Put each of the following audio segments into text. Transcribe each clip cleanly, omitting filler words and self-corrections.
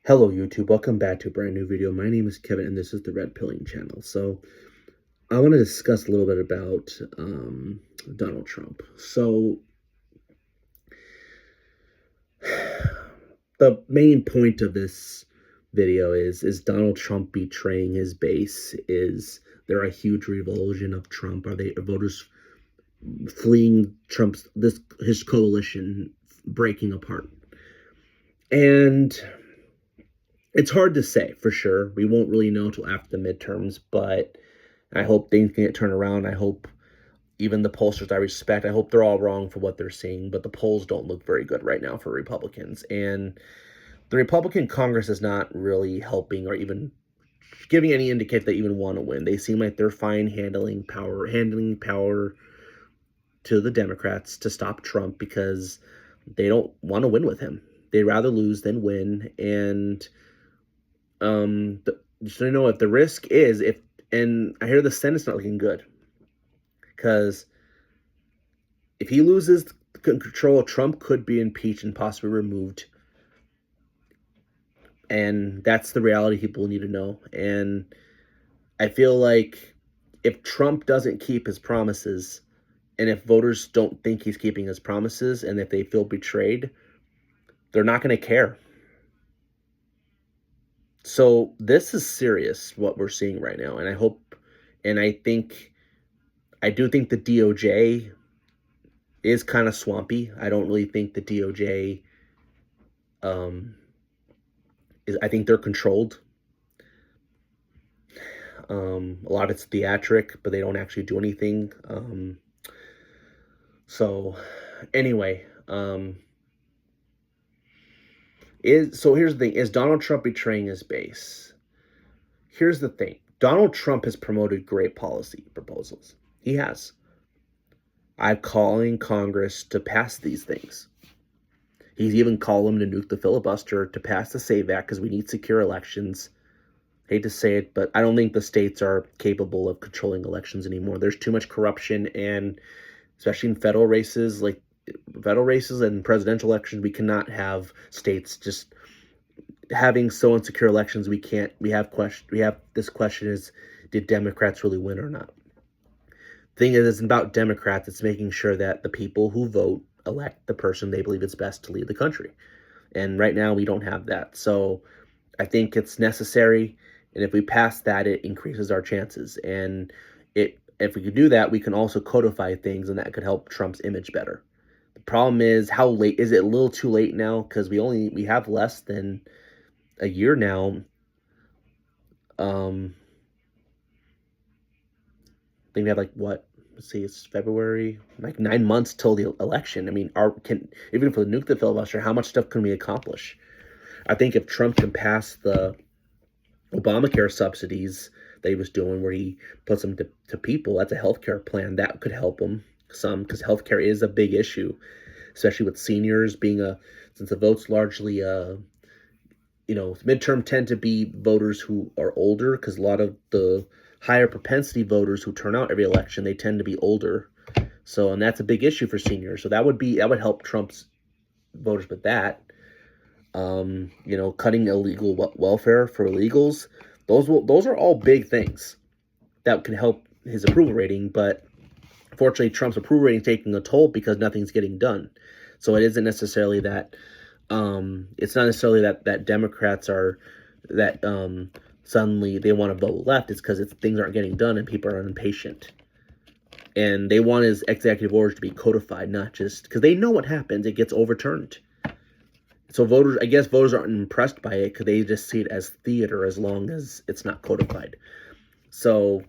Hello YouTube, welcome back to a brand new video. My name is Kevin and this is the Red Pilling channel. So I want to discuss a little bit about Donald Trump. So the main point of this video is Donald Trump betraying his base? Is there a huge revulsion of Trump? Are voters fleeing his coalition breaking apart? And it's hard to say for sure. We won't really know until after the midterms, but I hope things can get turned around. I hope even the pollsters I respect, I hope they're all wrong for what they're seeing, but the polls don't look very good right now for Republicans. And the Republican Congress is not really helping or even giving any indication they even want to win. They seem like they're fine handling power to the Democrats to stop Trump because they don't want to win with him. They'd rather lose than win. And so you know if the risk is if and I hear the Senate's not looking good because if he loses control, Trump could be impeached and possibly removed, and that's the reality people need to know. And I feel like if Trump doesn't keep his promises, and if voters don't think he's keeping his promises, and if they feel betrayed, they're not going to care. So this is serious what we're seeing right now, and I do think the DOJ is kind of swampy. I don't really think the DOJ I think they're controlled. A lot of it's theatric, but they don't actually do anything. So anyway, here's the thing: is Donald Trump betraying his base? Here's the thing: Donald Trump has promoted great policy proposals. He has. I'm calling Congress to pass these things. He's even called them to nuke the filibuster, to pass the SAVE Act because we need secure elections. Hate to say it, but I don't think the states are capable of controlling elections anymore. There's too much corruption, and especially in federal races and presidential elections, we cannot have states just having so insecure elections. We have this question is, did Democrats really win or not? The thing is, it's about Democrats. It's making sure that the people who vote elect the person they believe is best to lead the country. And right now we don't have that. So I think it's necessary. And if we pass that, it increases our chances. And if we could do that, we can also codify things, and that could help Trump's image better. The problem is, how late is it? A little too late now because we have less than a year now. I think we have let's see, it's February, like 9 months till the election. I mean, even if we nuke the filibuster, how much stuff can we accomplish? I think if Trump can pass the Obamacare subsidies that he was doing, where he puts them to people, that's a healthcare plan that could help them some, because healthcare is a big issue, especially with seniors since the vote's largely midterm tend to be voters who are older, because a lot of the higher propensity voters who turn out every election, they tend to be older. So, and that's a big issue for seniors. So that would help Trump's voters with that. Cutting illegal welfare for illegals. Those are all big things that can help his approval rating. But unfortunately, Trump's approval rating is taking a toll because nothing's getting done. So it isn't necessarily that. It's not necessarily that Democrats are that suddenly they want to vote left. It's because things aren't getting done and people are impatient. And they want his executive orders to be codified, not just because they know what happens. It gets overturned. So I guess voters aren't impressed by it because they just see it as theater as long as it's not codified. So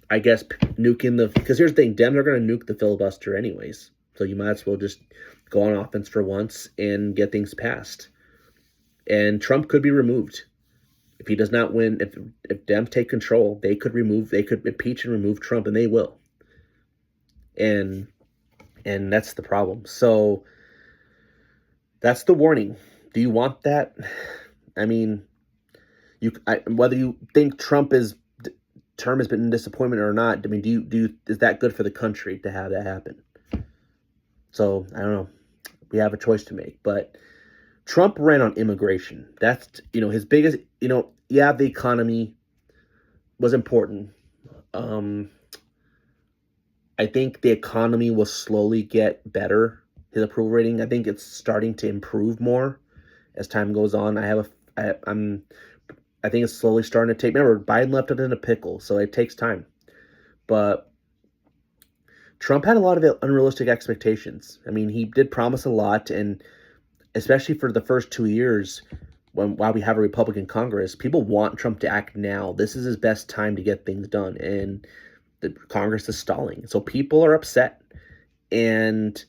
I guess because here's the thing, Dems are going to nuke the filibuster anyways. So you might as well just go on offense for once and get things passed. And Trump could be removed. If he does not win, if Dems take control, they could impeach and remove Trump, and they will. And that's the problem. So that's the warning. Do you want that? I mean, whether you think Trump's term has been a disappointment or not, I mean, is that good for the country to have that happen? So I don't know. We have a choice to make, but Trump ran on immigration. That's, his biggest, yeah, the economy was important. Um, I think the economy will slowly get better. His approval rating, I think it's starting to improve more as time goes on. I think it's slowly starting to take. Remember, Biden left it in a pickle, so it takes time. But Trump had a lot of unrealistic expectations. I mean, he did promise a lot, and especially for the first 2 years, while we have a Republican Congress, people want Trump to act now. This is his best time to get things done, and the Congress is stalling. So people are upset, and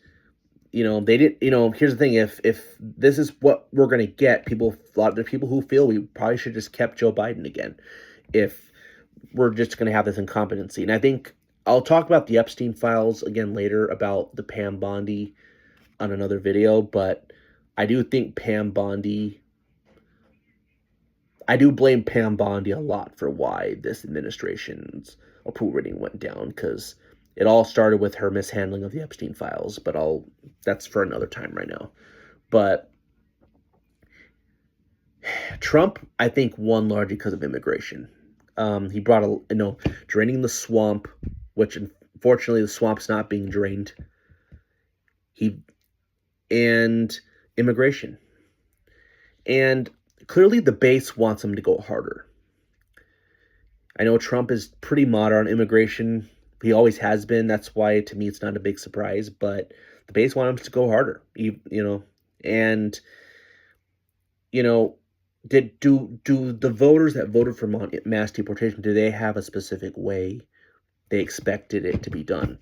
they didn't. Here's the thing: if this is what we're gonna get, a lot of the people who feel we probably should just kept Joe Biden again, if we're just gonna have this incompetency. And I think I'll talk about the Epstein files again later, about the Pam Bondi on another video, but I do think I do blame Pam Bondi a lot for why this administration's approval rating went down, because it all started with her mishandling of the Epstein files, but that's for another time right now. But Trump, I think, won largely because of immigration. He brought draining the swamp, which unfortunately the swamp's not being drained. And immigration. And clearly the base wants him to go harder. I know Trump is pretty moderate on immigration. He always has been. That's why, to me, it's not a big surprise. But the base want him to go harder. And do the voters that voted for mass deportation, do they have a specific way they expected it to be done?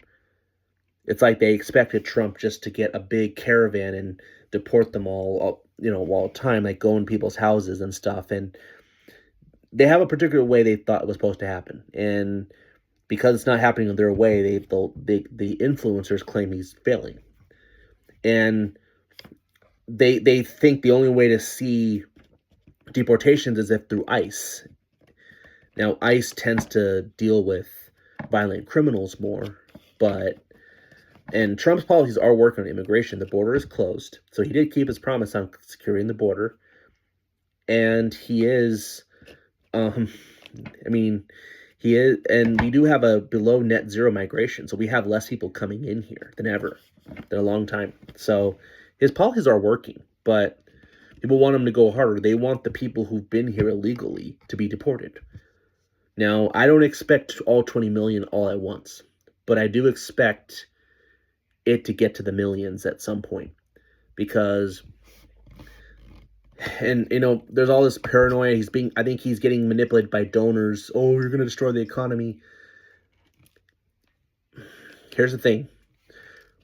It's like they expected Trump just to get a big caravan and deport them all the time, like go in people's houses and stuff. And they have a particular way they thought it was supposed to happen. And because it's not happening in their way, the influencers claim he's failing. And they think the only way to see deportations is if through ICE. Now, ICE tends to deal with violent criminals more, and Trump's policies are working on immigration. The border is closed, so he did keep his promise on securing the border. And he is, he is, and we do have a below net zero migration, so we have less people coming in here than ever, in a long time. So his policies are working, but people want him to go harder. They want the people who've been here illegally to be deported. Now, I don't expect all 20 million all at once, but I do expect it to get to the millions at some point, because, and there's all this paranoia. I think he's getting manipulated by donors. Oh, you're going to destroy the economy. Here's the thing.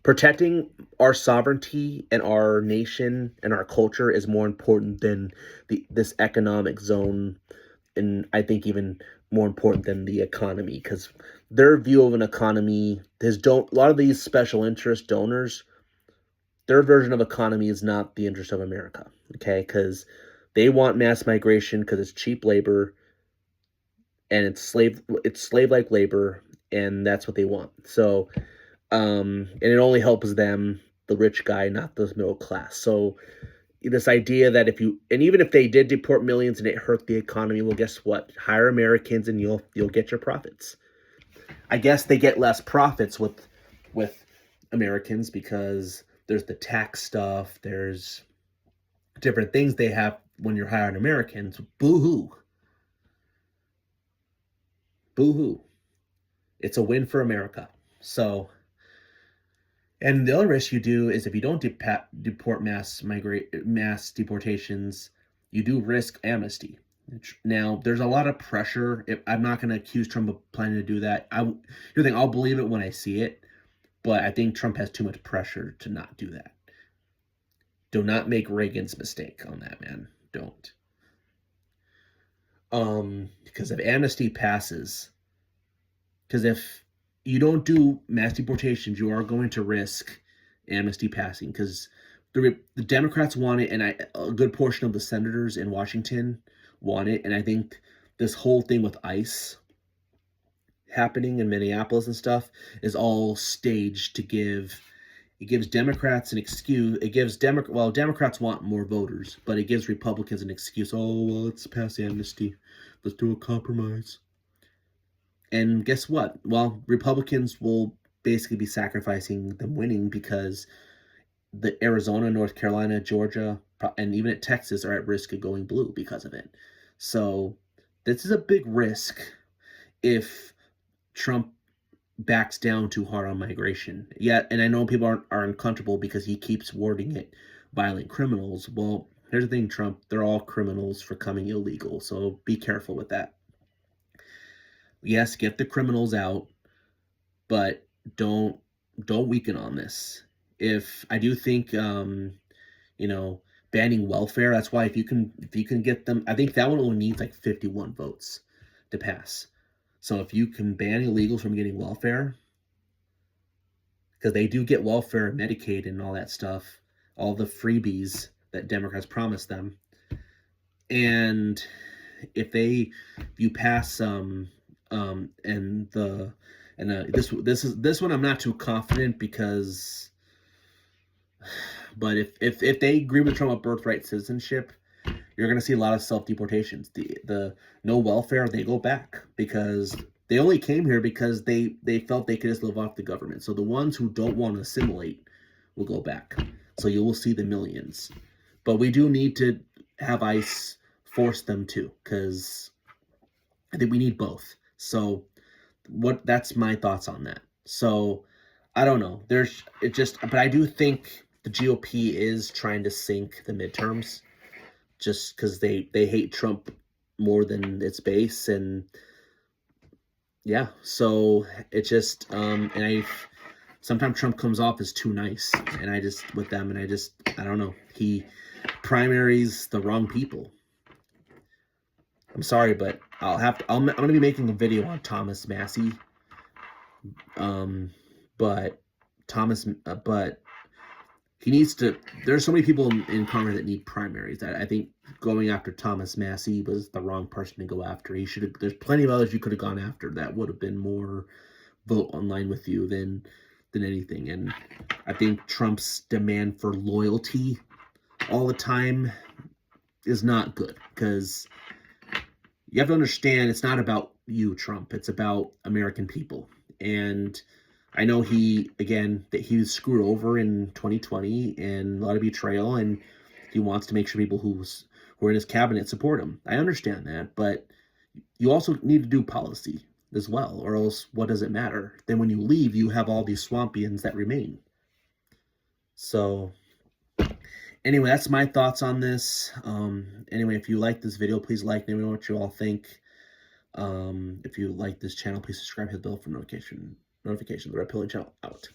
Protecting our sovereignty and our nation and our culture is more important than this economic zone, and I think even more important than the economy, because their view of an economy, a lot of these special interest donors, their version of economy is not the interest of America, okay? Because they want mass migration because it's cheap labor, and it's slave-like labor, and that's what they want. So, and it only helps them, the rich guy, not the middle class. So this idea that even if they did deport millions and it hurt the economy, well, guess what? Hire Americans and you'll get your profits. I guess they get less profits with Americans because there's the tax stuff, there's different things they have when you're hiring Americans. Boo-hoo. Boo-hoo. It's a win for America. So, and the other risk you do is if you don't deport mass deportations, you do risk amnesty. Now, there's a lot of pressure. I'm not going to accuse Trump of planning to do that. I'll believe it when I see it, but I think Trump has too much pressure to not do that. Do not make Reagan's mistake on that, man. Don't. Because if amnesty passes, because if you don't do mass deportations, you are going to risk amnesty passing, because the Democrats want it, and a good portion of the senators in Washington want it. And I think this whole thing with ICE happening in Minneapolis and stuff is all staged to give It gives Democrats an excuse. It gives Democrats want more voters, but it gives Republicans an excuse. Oh, well, let's pass amnesty. Let's do a compromise. And guess what? Well, Republicans will basically be sacrificing them winning because the Arizona, North Carolina, Georgia, and even at Texas are at risk of going blue because of it. So this is a big risk if Trump backs down too hard on migration. Yeah, and I know people are uncomfortable because he keeps wording it violent criminals. Well, here's the thing, Trump, they're all criminals for coming illegal. So be careful with that. Yes, get the criminals out, but don't weaken on this. If I do think you know, banning welfare, that's why if you can get them, I think that one only needs like 51 votes to pass. So if you can ban illegals from getting welfare, because they do get welfare and Medicaid and all that stuff, all the freebies that Democrats promised them. And if you pass and this one I'm not too confident because, but if they agree with Trump about birthright citizenship, you're going to see a lot of self-deportations. The no welfare, they go back because they only came here because they felt they could just live off the government. So the ones who don't want to assimilate will go back. So you will see the millions. But we do need to have ICE force them to, because I think we need both. So that's my thoughts on that. So I don't know. But I do think the GOP is trying to sink the midterms just because they hate Trump more than its base. And yeah, so it just sometimes Trump comes off as too nice, and I don't know, he primaries the wrong people. I'm sorry, but I'm gonna be making a video on Thomas Massie, but he needs to. There's so many people in Congress that need primaries. I think going after Thomas Massie was the wrong person to go after. He should have. There's plenty of others you could have gone after that would have been more vote online with you than anything. And I think Trump's demand for loyalty all the time is not good, because you have to understand it's not about you, Trump. It's about American people. And I know that he was screwed over in 2020 and a lot of betrayal, and he wants to make sure people who are in his cabinet support him. I understand that, but you also need to do policy as well, or else what does it matter? Then when you leave, you have all these swampians that remain. So anyway, that's my thoughts on this. Anyway, if you like this video, please like. Let me know what you all think. If you like this channel, please subscribe, hit the bell for notification. The Red Pilling Channel out.